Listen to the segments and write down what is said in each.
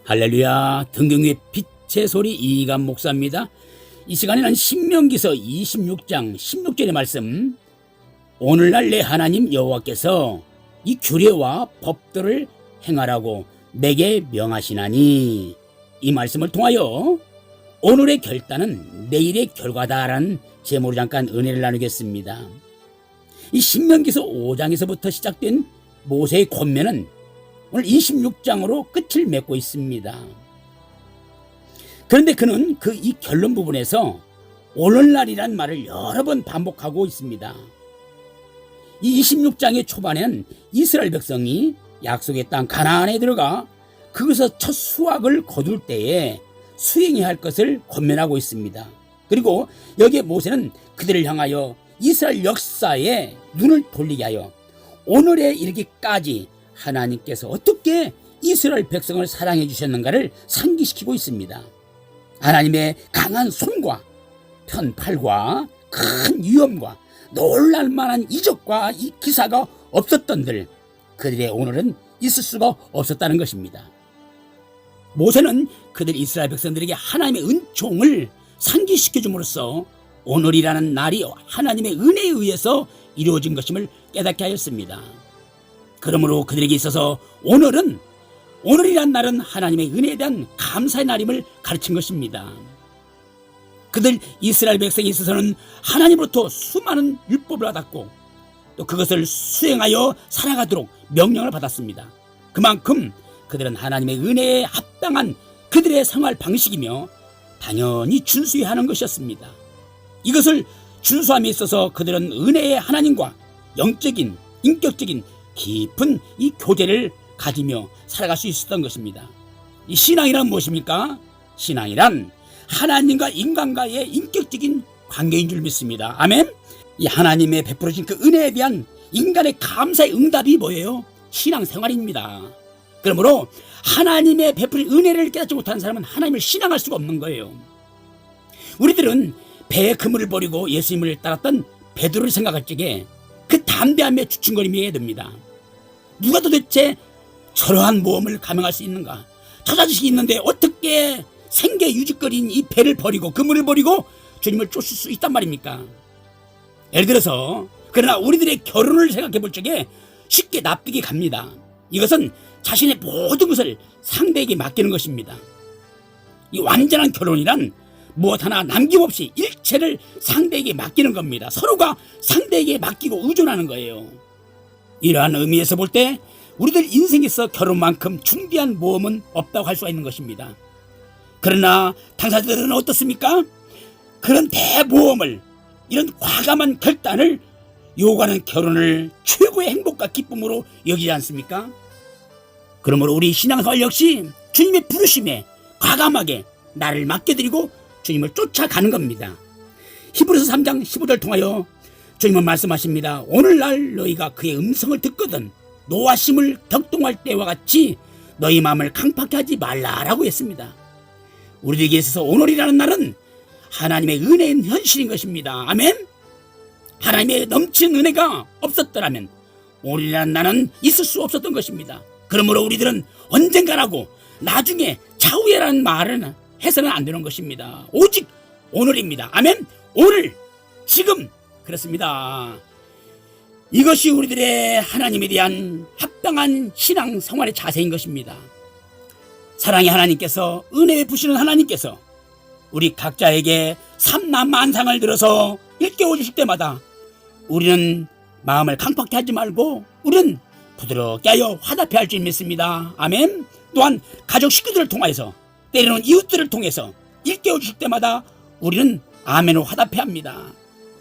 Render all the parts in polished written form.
할렐루야, 등경의 빛의 소리 이감 목사입니다. 이 시간에는 신명기서 26장 16절의 말씀, 오늘날 내 하나님 여호와께서 이 규례와 법도를 행하라고 내게 명하시나니, 이 말씀을 통하여 오늘의 결단은 내일의 결과다라는 제목으로 잠깐 은혜를 나누겠습니다. 이 신명기서 5장에서부터 시작된 모세의 권면은 오늘 26장으로 끝을 맺고 있습니다. 그런데 그는 이 결론 부분에서 오늘날이란 말을 여러 번 반복하고 있습니다. 이 26장의 초반에는 이스라엘 백성이 약속의 땅 가나안에 들어가 그것에서 첫 수확을 거둘 때에 수행해야 할 것을 권면하고 있습니다. 그리고 여기에 모세는 그들을 향하여 이스라엘 역사에 눈을 돌리게 하여 오늘에 이르기까지 하나님께서 어떻게 이스라엘 백성을 사랑해 주셨는가를 상기시키고 있습니다. 하나님의 강한 손과 편팔과 큰 위엄과 놀랄만한 이적과 이 기사가 없었던들 그들의 오늘은 있을 수가 없었다는 것입니다. 모세는 그들 이스라엘 백성들에게 하나님의 은총을 상기시켜 줌으로써 오늘이라는 날이 하나님의 은혜에 의해서 이루어진 것임을 깨닫게 하였습니다. 그러므로 그들에게 있어서 오늘이란 날은 하나님의 은혜에 대한 감사의 날임을 가르친 것입니다. 그들 이스라엘 백성에 있어서는 하나님으로부터 수많은 율법을 받았고 또 그것을 수행하여 살아가도록 명령을 받았습니다. 그만큼 그들은 하나님의 은혜에 합당한 그들의 생활 방식이며 당연히 준수해야 하는 것이었습니다. 이것을 준수함에 있어서 그들은 은혜의 하나님과 영적인, 인격적인 깊은 이 교제를 가지며 살아갈 수 있었던 것입니다. 이 신앙이란 무엇입니까? 신앙이란 하나님과 인간과의 인격적인 관계인 줄 믿습니다. 아멘. 이 하나님의 베풀어진 그 은혜에 대한 인간의 감사의 응답이 뭐예요? 신앙생활입니다. 그러므로 하나님의 베풀인 은혜를 깨닫지 못하는 사람은 하나님을 신앙할 수가 없는 거예요. 우리들은 배의 그물을 버리고 예수님을 따랐던 베드로를 생각할 적에 그 담대함에 주춤거림이 듭니다. 누가 도대체 저러한 모험을 감행할 수 있는가? 저자식이 있는데 어떻게 생계 유지거리인 이 배를 버리고 그물을 버리고 주님을 쫓을 수 있단 말입니까? 예를 들어서 그러나 우리들의 결혼을 생각해 볼 적에 쉽게 납득이 갑니다. 이것은 자신의 모든 것을 상대에게 맡기는 것입니다. 이 완전한 결혼이란 무엇 하나 남김없이 일체를 상대에게 맡기는 겁니다. 서로가 상대에게 맡기고 의존하는 거예요. 이러한 의미에서 볼 때 우리들 인생에서 결혼만큼 중대한 모험은 없다고 할 수가 있는 것입니다. 그러나 당사자들은 어떻습니까? 그런 대모험을, 이런 과감한 결단을 요구하는 결혼을 최고의 행복과 기쁨으로 여기지 않습니까? 그러므로 우리 신앙생활 역시 주님의 부르심에 과감하게 나를 맡겨드리고 주님을 쫓아가는 겁니다. 히브리서 3장 15절 통하여 주님은 말씀하십니다. 오늘날 너희가 그의 음성을 듣거든 노하심을 격동할 때와 같이 너희 마음을 강팍해 하지 말라라고 했습니다. 우리에게 있어서 오늘이라는 날은 하나님의 은혜의 현실인 것입니다. 아멘. 하나님의 넘치는 은혜가 없었더라면 오늘이라는 날은 있을 수 없었던 것입니다. 그러므로 우리들은 언젠가라고 나중에 차후에라는 말은 해서는 안 되는 것입니다. 오직 오늘입니다. 아멘. 오늘, 지금. 그렇습니다. 이것이 우리들의 하나님에 대한 합당한 신앙 생활의 자세인 것입니다. 사랑의 하나님께서, 은혜에 부시는 하나님께서 우리 각자에게 삼라만상을 들어서 일깨워 주실 때마다 우리는 마음을 강팍해 하지 말고 우리는 부드럽게 하여 화답해 할 줄 믿습니다. 아멘. 또한 가족 식구들을 통해서 때로는 이웃들을 통해서 일깨워 주실 때마다 우리는 아멘으로 화답해 합니다.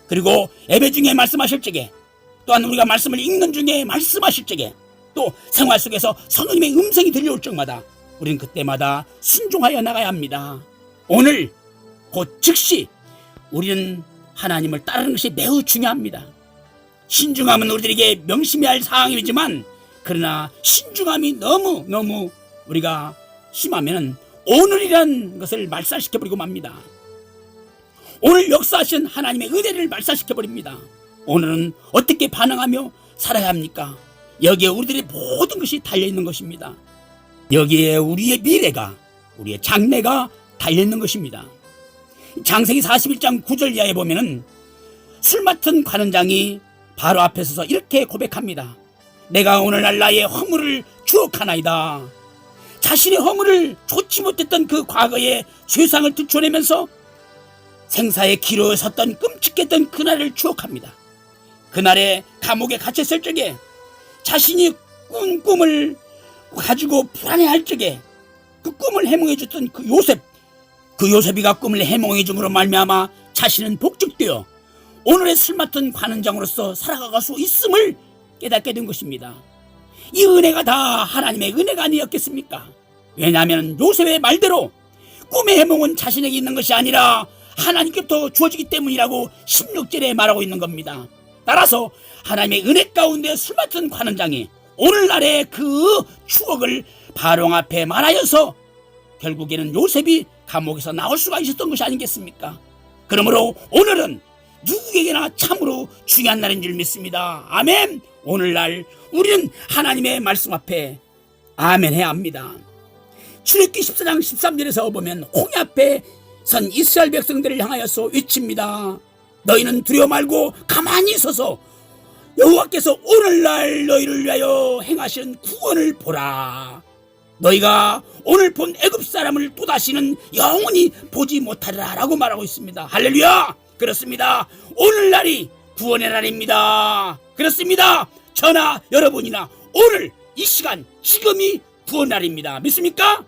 그리고 예배 중에 말씀하실 적에, 또한 우리가 말씀을 읽는 중에 말씀하실 적에, 또 생활 속에서 성령님의 음성이 들려올 적마다 우리는 그때마다 순종하여 나가야 합니다. 오늘 곧 즉시 우리는 하나님을 따르는 것이 매우 중요합니다. 신중함은 우리들에게 명심해야 할 사항이지만 그러나 신중함이 너무 우리가 심하면 오늘이라는 것을 말살시켜버리고 맙니다. 오늘 역사하신 하나님의 은혜를 말살시켜버립니다. 오늘은 어떻게 반응하며 살아야 합니까? 여기에 우리들의 모든 것이 달려있는 것입니다. 여기에 우리의 미래가, 우리의 장래가 달려있는 것입니다. 창세기 41장 9절 이하에 보면은 술 맡은 관원장이 바로 앞에 서서 이렇게 고백합니다. 내가 오늘날 나의 허물을 추억하나이다. 자신의 허물을 좋지 못했던 그 과거의 죄상을 들춰내면서 생사의 기로에 섰던 끔찍했던 그날을 추억합니다. 그날에 감옥에 갇혔을 적에 자신이 꾼 꿈을 가지고 불안해할 적에 그 꿈을 해몽해줬던 그 요셉이가 꿈을 해몽해줌으로 말미암아 자신은 복직되어 오늘의 술 맡은 관원장으로서 살아갈 수 있음을 깨닫게 된 것입니다. 이 은혜가 다 하나님의 은혜가 아니었겠습니까? 왜냐하면 요셉의 말대로 꿈의 해몽은 자신에게 있는 것이 아니라 하나님께부터 주어지기 때문이라고 16절에 말하고 있는 겁니다. 따라서 하나님의 은혜 가운데 술 맡은 관원장이 오늘날의 그 추억을 바로 앞에 말하여서 결국에는 요셉이 감옥에서 나올 수가 있었던 것이 아니겠습니까? 그러므로 오늘은 누구에게나 참으로 중요한 날인 줄 믿습니다. 아멘. 오늘날 우리는 하나님의 말씀 앞에 아멘 해야 합니다. 출애굽기 14장 13절에서 보면 홍해 앞에 선 이스라엘 백성들을 향하여서 외칩니다. 너희는 두려워 말고 가만히 서서 여호와께서 오늘날 너희를 위하여 행하시는 구원을 보라. 너희가 오늘 본 애굽 사람을 또다시는 영원히 보지 못하리라 라고 말하고 있습니다. 할렐루야. 그렇습니다. 오늘날이 구원의 날입니다. 그렇습니다. 저나 여러분이나 오늘 이 시간 지금이 구원 날입니다. 믿습니까?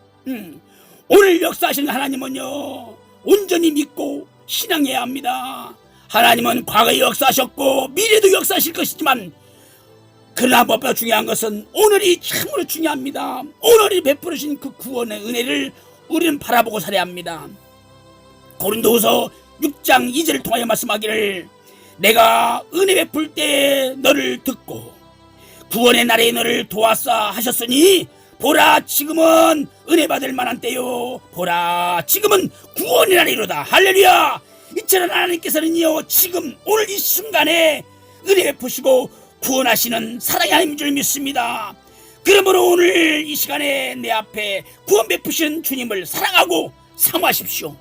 오늘 역사하시는 하나님은요 온전히 믿고 신앙해야 합니다. 하나님은 과거에 역사하셨고 미래도 역사하실 것이지만 그러나 무엇보다 중요한 것은 오늘이 참으로 중요합니다. 오늘이 베풀으신 그 구원의 은혜를 우리는 바라보고 살아야 합니다. 고린도후서 6장 2절을 통하여 말씀하기를 내가 은혜 베풀 때 너를 듣고 구원의 날에 너를 도왔사 하셨으니 보라 지금은 은혜 받을 만한 때요 보라 지금은 구원의 날이로다. 할렐루야. 이처럼 하나님께서는요 지금 오늘 이 순간에 은혜 베푸시고 구원하시는 사랑의 하나님인 줄 믿습니다. 그러므로 오늘 이 시간에 내 앞에 구원 베푸시는 주님을 사랑하고 사모하십시오.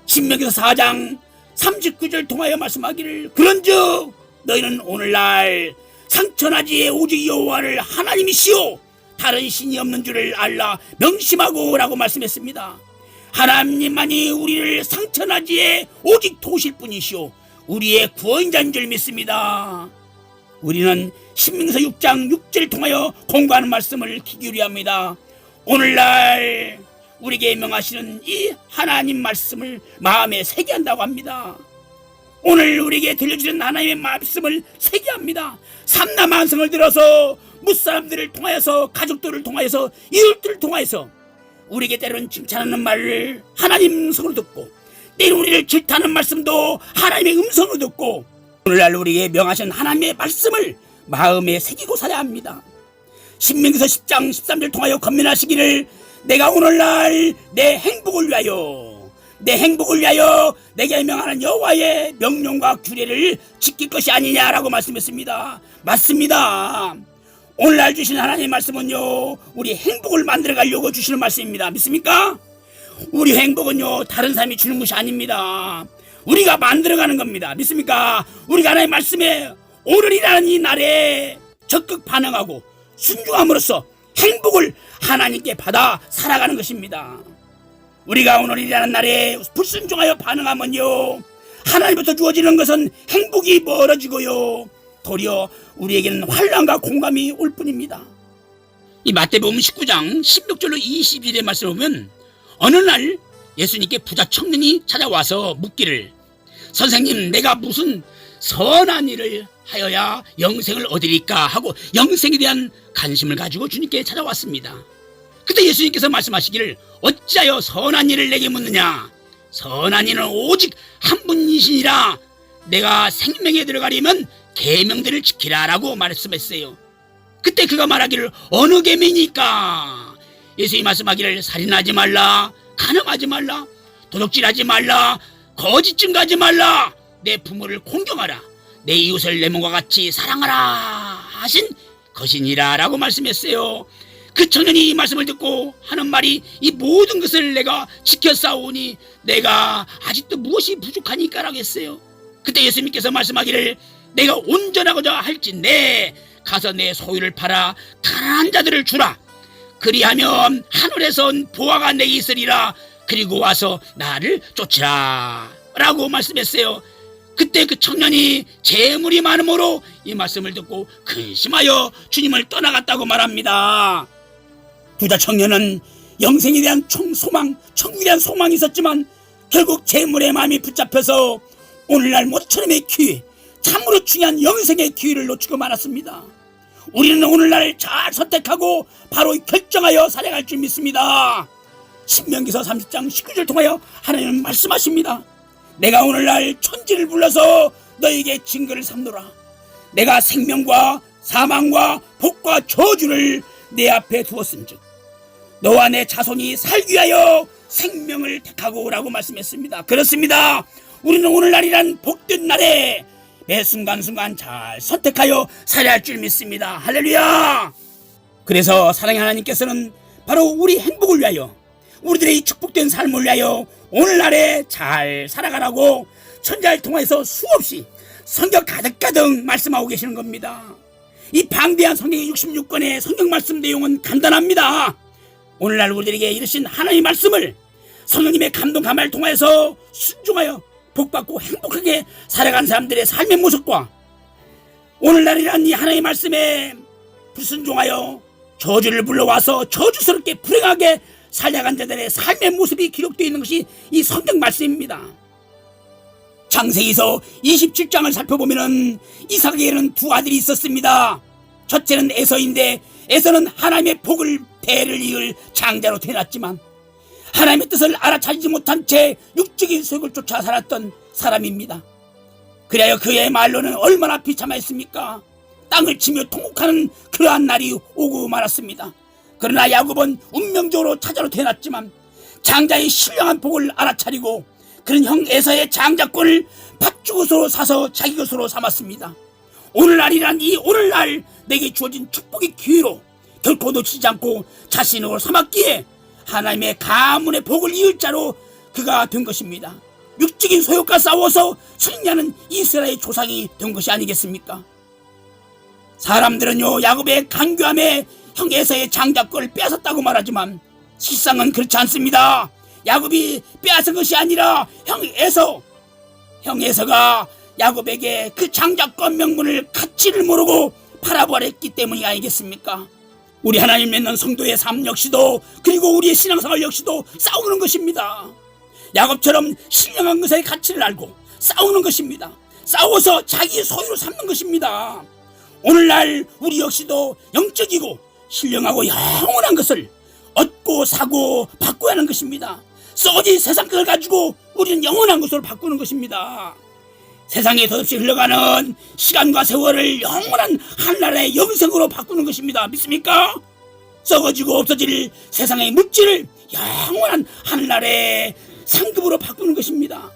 신명기서 4장 39절 통하여 말씀하기를 그런즉 너희는 오늘날 상천하지에 오직 여호와를 하나님이시오 다른 신이 없는 줄을 알라 명심하고 라고 말씀했습니다. 하나님만이 우리를 상천하지에 오직 도우실 분이시오 우리의 구원자인 줄 믿습니다. 우리는 신명기서 6장 6절을 통하여 공부하는 말씀을 기울여야 합니다. 오늘날 우리에게 명하시는 이 하나님 말씀을 마음에 새게 한다고 합니다. 오늘 우리에게 들려주는 하나님의 말씀을 새게 합니다. 삼라만성을 들어서 무사람들을 통하여서 가족들을 통하여서 이웃들을 통하여서 우리에게 때로는 칭찬하는 말을 하나님 음성으로 듣고 때로 우리를 질타하는 말씀도 하나님의 음성으로 듣고 오늘날 우리에게 명하신 하나님의 말씀을 마음에 새기고 살아야 합니다. 신명기서 10장 13절 통하여 권면하시기를 내가 오늘날 내 행복을 위하여 내게 명하는 여호와의 명령과 규례를 지킬 것이 아니냐라고 말씀했습니다. 맞습니다. 오늘날 주신 하나님의 말씀은요 우리 행복을 만들어 가려고 주시는 말씀입니다. 믿습니까? 우리 행복은요 다른 사람이 주는 것이 아닙니다. 우리가 만들어가는 겁니다. 믿습니까? 우리가 하나님의 말씀에 오늘이라는 이 날에 적극 반응하고 순종함으로써 행복을 하나님께 받아 살아가는 것입니다. 우리가 오늘이라는 날에 불순종하여 반응하면요 하나님부터 주어지는 것은 행복이 멀어지고요 도리어 우리에게는 환난과 공감이 올 뿐입니다. 이 마태복음 19장 16절로 22절의 말씀을 보면 어느 날 예수님께 부자 청년이 찾아와서 묻기를 선생님 내가 무슨 선한 일을 하여야 영생을 얻으리까 하고 영생에 대한 관심을 가지고 주님께 찾아왔습니다. 그때 예수님께서 말씀하시기를 어찌하여 선한 일을 내게 묻느냐 선한 이는 오직 한 분이시니라 내가 생명에 들어가려면 계명들을 지키라 라고 말씀했어요. 그때 그가 말하기를 어느 계명이니까 예수님이 말씀하기를 살인하지 말라 간음하지 말라 도둑질하지 말라 거짓 증거하지 말라 내 부모를 공경하라 내 이웃을 내 몸과 같이 사랑하라 하신 것이니라 라고 말씀했어요. 그 청년이 이 말씀을 듣고 하는 말이 이 모든 것을 내가 지켜싸우니 내가 아직도 무엇이 부족하니까라고 했어요. 그때 예수님께서 말씀하기를 내가 온전하고자 할진대 가서 내 소유를 팔아 가난한 자들을 주라. 그리하면 하늘에선 보화가 내게 있으리라. 그리고 와서 나를 쫓으라 라고 말씀했어요. 그때 그 청년이 재물이 많음으로 이 말씀을 듣고 근심하여 주님을 떠나갔다고 말합니다. 부자 청년은 영생에 대한 천국에 대한 소망이 있었지만 결국 재물의 마음이 붙잡혀서 오늘날 모처럼의 기회, 참으로 중요한 영생의 기회를 놓치고 말았습니다. 우리는 오늘날 잘 선택하고 바로 결정하여 살아갈 줄 믿습니다. 신명기서 30장 19절 통하여 하나님은 말씀하십니다. 내가 오늘날 천지를 불러서 너에게 증거를 삼노라. 내가 생명과 사망과 복과 저주를 내 앞에 두었은즉 너와 내 자손이 살기 위하여 생명을 택하고 라고 말씀했습니다. 그렇습니다. 우리는 오늘날이란 복된 날에 매 순간순간 잘 선택하여 살아야 할 줄 믿습니다. 할렐루야. 그래서 사랑의 하나님께서는 바로 우리 행복을 위하여 우리들의 이 축복된 삶을 위하여 오늘날에 잘 살아가라고 천자를 통해서 수없이 성경 가득가득 말씀하고 계시는 겁니다. 이 방대한 성경의 66권의 성경 말씀 내용은 간단합니다. 오늘날 우리들에게 이르신 하나님의 말씀을 성령님의 감동 감화를 통해서 순종하여 복받고 행복하게 살아간 사람들의 삶의 모습과 오늘날이란 이 하나님의 말씀에 불순종하여 저주를 불러와서 저주스럽게 불행하게 살아간 자들의 삶의 모습이 기록되어 있는 것이 이 성경 말씀입니다. 창세기서 27장을 살펴보면 이삭에게는 두 아들이 있었습니다. 첫째는 에서인데 에서는 하나님의 복을 대를 이을 장자로 태어났지만 하나님의 뜻을 알아차리지 못한 채 육적인 소욕을 쫓아 살았던 사람입니다. 그래야 그의 말로는 얼마나 비참했습니까? 땅을 치며 통곡하는 그러한 날이 오고 말았습니다. 그러나 야곱은 운명적으로 차자로 태어났지만 장자의 신령한 복을 알아차리고 그런 형 에서의 장자권을 팥죽옷으로 사서 자기 것으로 삼았습니다. 오늘날이란 이 오늘날 내게 주어진 축복의 기회로 결코 놓치지 않고 자신으로 삼았기에 하나님의 가문의 복을 이을 자로 그가 된 것입니다. 육적인 소욕과 싸워서 승리하는 이스라엘의 조상이 된 것이 아니겠습니까? 사람들은요 야곱의 간교함에 형 에서의 장자권을 빼앗았다고 말하지만 실상은 그렇지 않습니다. 야곱이 빼앗은 것이 아니라 형 에서가 야곱에게 그 장자권 명분을 가치를 모르고 팔아버렸기 때문이 아니겠습니까? 우리 하나님 믿는 성도의 삶 역시도 그리고 우리의 신앙생활 역시도 싸우는 것입니다. 야곱처럼 신령한 것의 가치를 알고 싸우는 것입니다. 싸워서 자기 소유로 삼는 것입니다. 오늘날 우리 역시도 영적이고 신령하고 영원한 것을 얻고 사고 바꿔야 하는 것입니다. 썩어진 세상 것을 가지고 우리는 영원한 것으로 바꾸는 것입니다. 세상에 덧없이 흘러가는 시간과 세월을 영원한 한나라의 영생으로 바꾸는 것입니다. 믿습니까? 썩어지고 없어질 세상의 물질을 영원한 한나라의 상급으로 바꾸는 것입니다.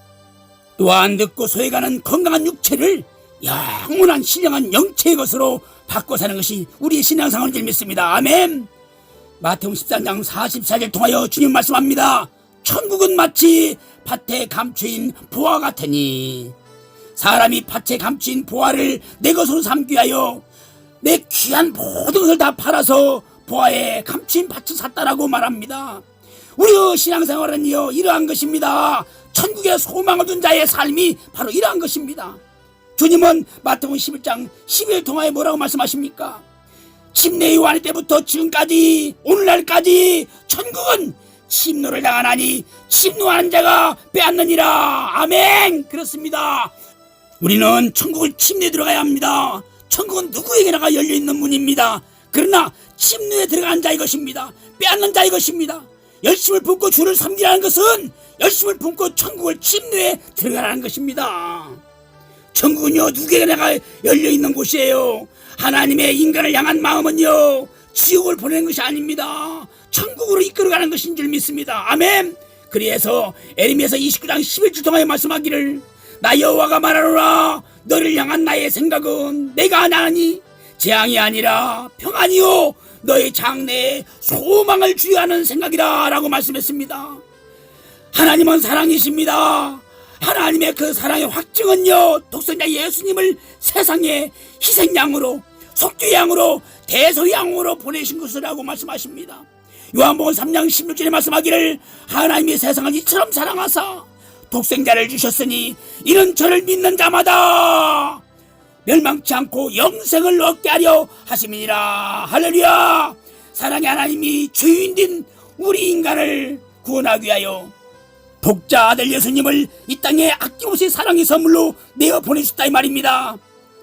또한 늙고 소외가는 건강한 육체를 영원한 신령한 영체의 것으로 바꿔 사는 것이 우리의 신앙생활인 줄 믿습니다. 아멘. 마태복음 13장 44절 통하여 주님 말씀합니다. 천국은 마치 밭에 감추인 보화 같으니 사람이 밭에 감추인 보화를 내 것으로 삼기 위하여 내 귀한 모든 것을 다 팔아서 보화에 감추인 밭을 샀다라고 말합니다. 우리의 신앙생활은요 이러한 것입니다. 천국의 소망을 둔 자의 삶이 바로 이러한 것입니다. 주님은 마태복음 11장 12절 통하여 뭐라고 말씀하십니까? 침례 요한 때부터 지금까지 오늘날까지 천국은 침노를 당하나니 침노하는 자가 빼앗느니라. 아멘. 그렇습니다. 우리는 천국을 침례에 들어가야 합니다. 천국은 누구에게나 열려있는 문입니다. 그러나 침노에 들어간 자의 것입니다. 빼앗는 자의 것입니다. 열심을 품고 주를 섬기라는 것은 열심을 품고 천국을 침노에 들어가라는 것입니다. 천국은요 누구에게나 열려있는 곳이에요. 하나님의 인간을 향한 마음은요 지옥을 보내는 것이 아닙니다. 천국으로 이끌어가는 것인 줄 믿습니다. 아멘. 그래서 에레미야서 29장 11절 통하여 말씀하기를 나 여호와가 말하노라 너를 향한 나의 생각은 내가 아나니 재앙이 아니라 평안이요 너의 장래에 소망을 주려 하는 생각이다 라고 말씀했습니다. 하나님은 사랑이십니다. 하나님의 그 사랑의 확증은요, 독생자 예수님을 세상에 희생양으로, 속죄양으로, 대소양으로 보내신 것이라고 말씀하십니다. 요한복음 3장 16절에 말씀하기를 하나님이 세상을 이처럼 사랑하사 독생자를 주셨으니 이는 저를 믿는 자마다 멸망치 않고 영생을 얻게 하려 하심이니라. 할렐루야. 사랑의 하나님이 죄인된 우리 인간을 구원하기 위하여 독자 아들 예수님을 이 땅에 아낌없이 사랑의 선물로 내어 보내셨다 이 말입니다.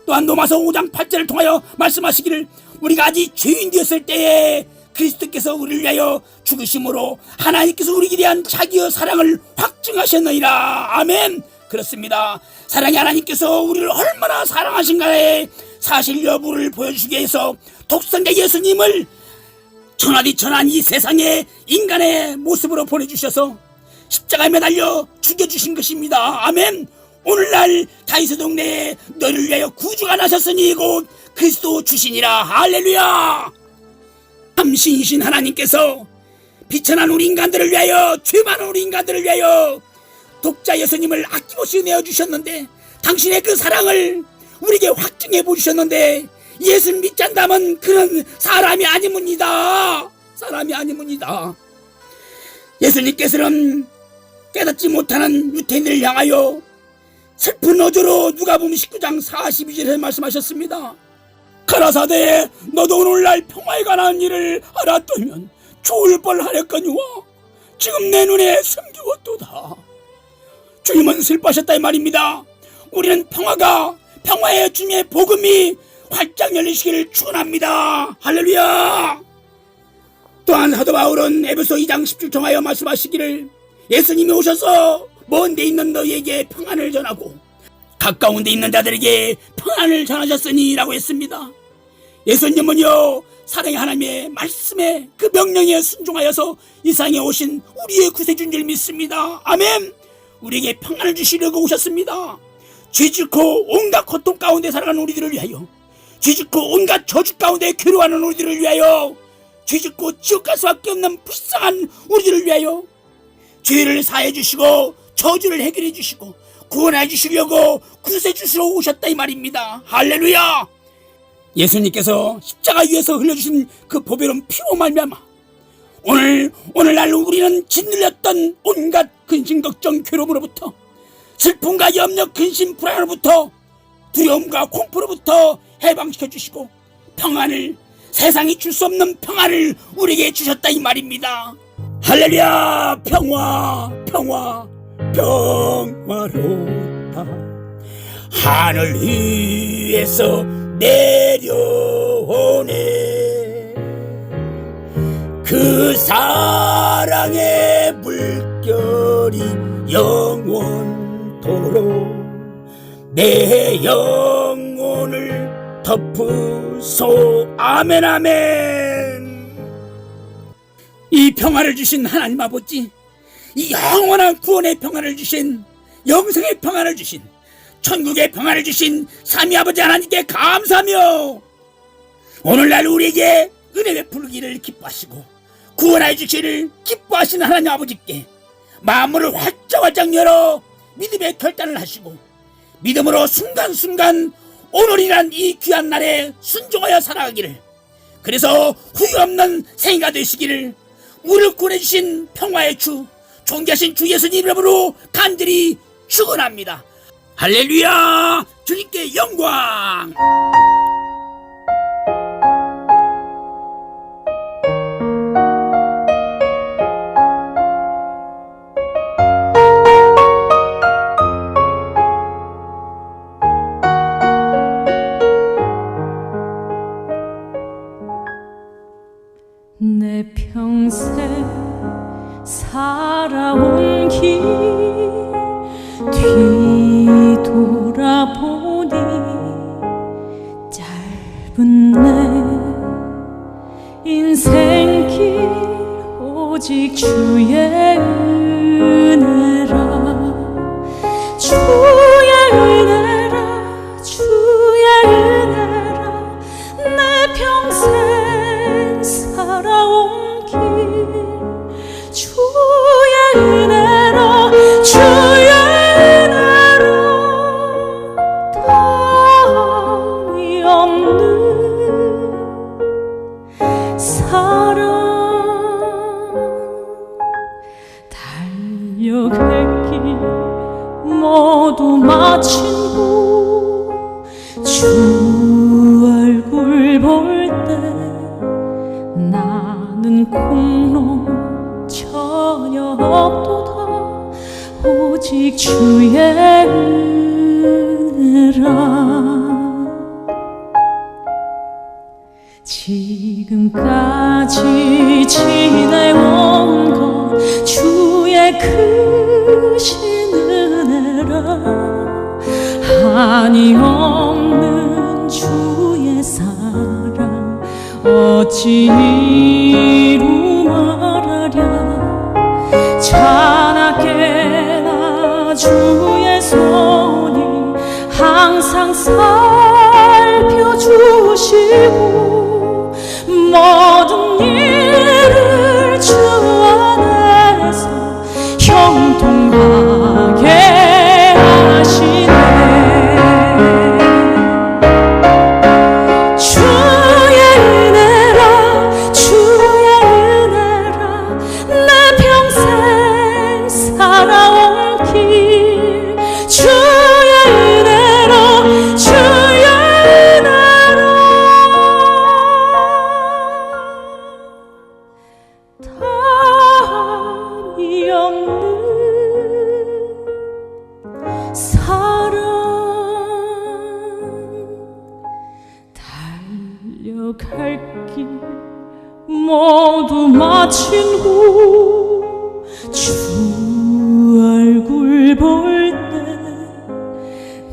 또한 로마서 5장 8절을 통하여 말씀하시기를 우리가 아직 죄인 되었을 때에 그리스도께서 우리를 위하여 죽으심으로 하나님께서 우리에 대한 자기의 사랑을 확증하셨느니라. 아멘. 그렇습니다. 사랑의 하나님께서 우리를 얼마나 사랑하신가에 사실 여부를 보여주기 위해서 독생자 예수님을 천하디천한 이 세상에 인간의 모습으로 보내주셔서 십자가에 매달려 죽여주신 것입니다. 아멘. 오늘날 다윗의 동네에 너를 위하여 구주가 나셨으니 곧 그리스도 주시니라. 할렐루야. 참신이신 하나님께서 비천한 우리 인간들을 위하여, 죄 많은 우리 인간들을 위하여 독자 예수님을 아낌없이 내어주셨는데, 당신의 그 사랑을 우리에게 확증해 보셨는데, 예수를 믿지 않다면 그는 사람이 아니문이다. 사람이 아니문이다. 예수님께서는 깨닫지 못하는 유태인들을 향하여 슬픈 어조로 누가복음 19장 42절에 말씀하셨습니다. 가라사대 너도 오늘날 평화에 관한 일을 알았다면 좋을 뻔하랬거니와 지금 내 눈에 숨기웠도다. 주님은 슬퍼하셨다 이 말입니다. 우리는 평화의 주님의 복음이 활짝 열리시기를 축원합니다. 할렐루야. 또한 사도 바울은 에베소 2장 17절 통하여 말씀하시기를 예수님이 오셔서 먼 데 있는 너희에게 평안을 전하고 가까운 데 있는 자들에게 평안을 전하셨으니 라고 했습니다. 예수님은요, 사랑의 하나님의 말씀에 그 명령에 순종하여서 이 세상에 오신 우리의 구세주인 줄 믿습니다. 아멘. 우리에게 평안을 주시려고 오셨습니다. 죄짓고 온갖 고통 가운데 살아가는 우리들을 위하여, 죄짓고 온갖 저주 가운데 괴로워하는 우리들을 위하여, 죄짓고 지옥 갈 수밖에 없는 불쌍한 우리들을 위하여 죄를 사해 주시고 저주를 해결해 주시고 구원해 주시려고 구세 주시러 오셨다 이 말입니다. 할렐루야. 예수님께서 십자가 위에서 흘려주신 그 보배로운 피로 말미암아 오늘날 우리는 짓눌렸던 온갖 근심 걱정 괴로움으로부터, 슬픔과 염려 근심 불안으로부터, 두려움과 공포로부터 해방시켜 주시고 평안을, 세상이 줄 수 없는 평안을 우리에게 주셨다 이 말입니다. 할렐루야. 평화로다. 하늘 위에서 내려오네. 그 사랑의 물결이 영원토록 내 영혼을 덮으소. 아멘 아멘. 이 평화를 주신 하나님 아버지, 이 영원한 구원의 평화를 주신, 영생의 평화를 주신, 천국의 평화를 주신 삼위 아버지 하나님께 감사하며 오늘날 우리에게 은혜 베풀기를 기뻐하시고 구원해 주시기를 기뻐하시는 하나님 아버지께 마음을 활짝 열어 믿음의 결단을 하시고 믿음으로 순간순간 오늘이란 이 귀한 날에 순종하여 살아가기를, 그래서 후회 없는 생애가 되시기를 우리를 구원해주신 평화의 주, 존귀하신 주 예수님 이름으로 간절히 축원합니다. 할렐루야. 주님께 영광. 내 평생 살아온 길 뒤돌아보니 짧은 내 인생길 오직 주의 은혜라. 주의 은혜라. 주의 은혜라. 마친 후 주 얼굴 볼 때 나는 공로 전혀 없도다 오직 주의 은혜라. 지금까지 지내온 것 주의 크신 은혜라. 한이 없는 주의 사랑 어찌 이루 말하랴. 자나깨나 주의 손이 항상 살펴주시고 모든 일을 주 안에서 형통하게 하시네. 주의 은혜라 주의 은혜라 내 평생 살아온 길 주의 은혜로 주의 은혜로 답이 없는 사랑 달려갈 길 모두 마친 후 주 얼굴 볼 때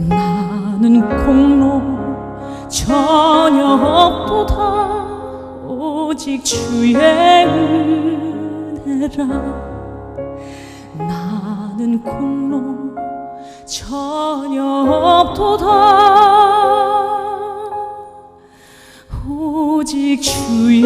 나는 공로 전혀 없도다 오직 주의 은혜라. 나는 공로 전혀 없도다 오직 주의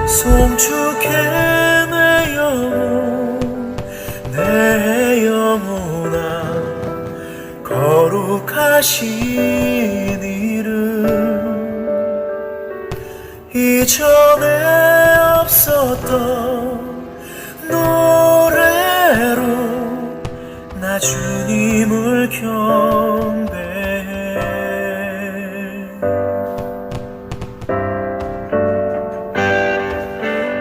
송축해 내 영혼 내 영혼아 거룩하신 이름 이전에 없었던 노래로 나 주님을 경배해.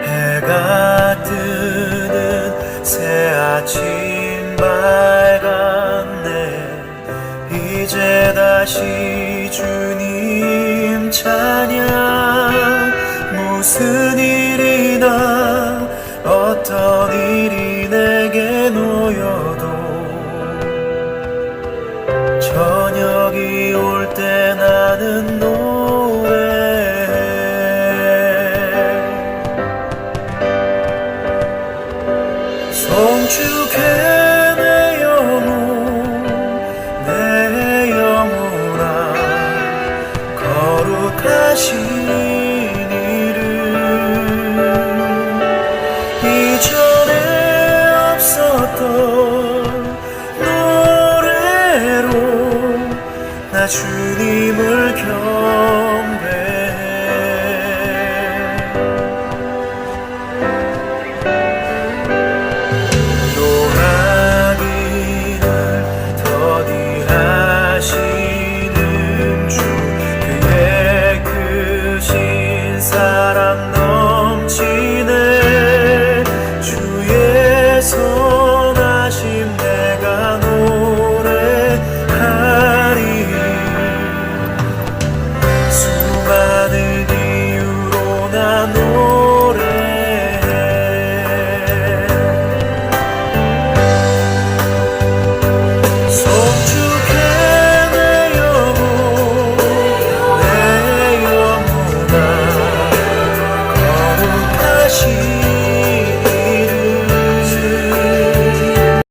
해가 뜨는 새 아침 밝았네. 이제 다시 주님 찬양. 무슨 일이나 어떤 일이 내게 놓여도 저녁이 올 때 나는 노래해. 송축해 내 영혼 내 영혼아 거룩하신 이름 이전에 없었던 노래로 나 주님을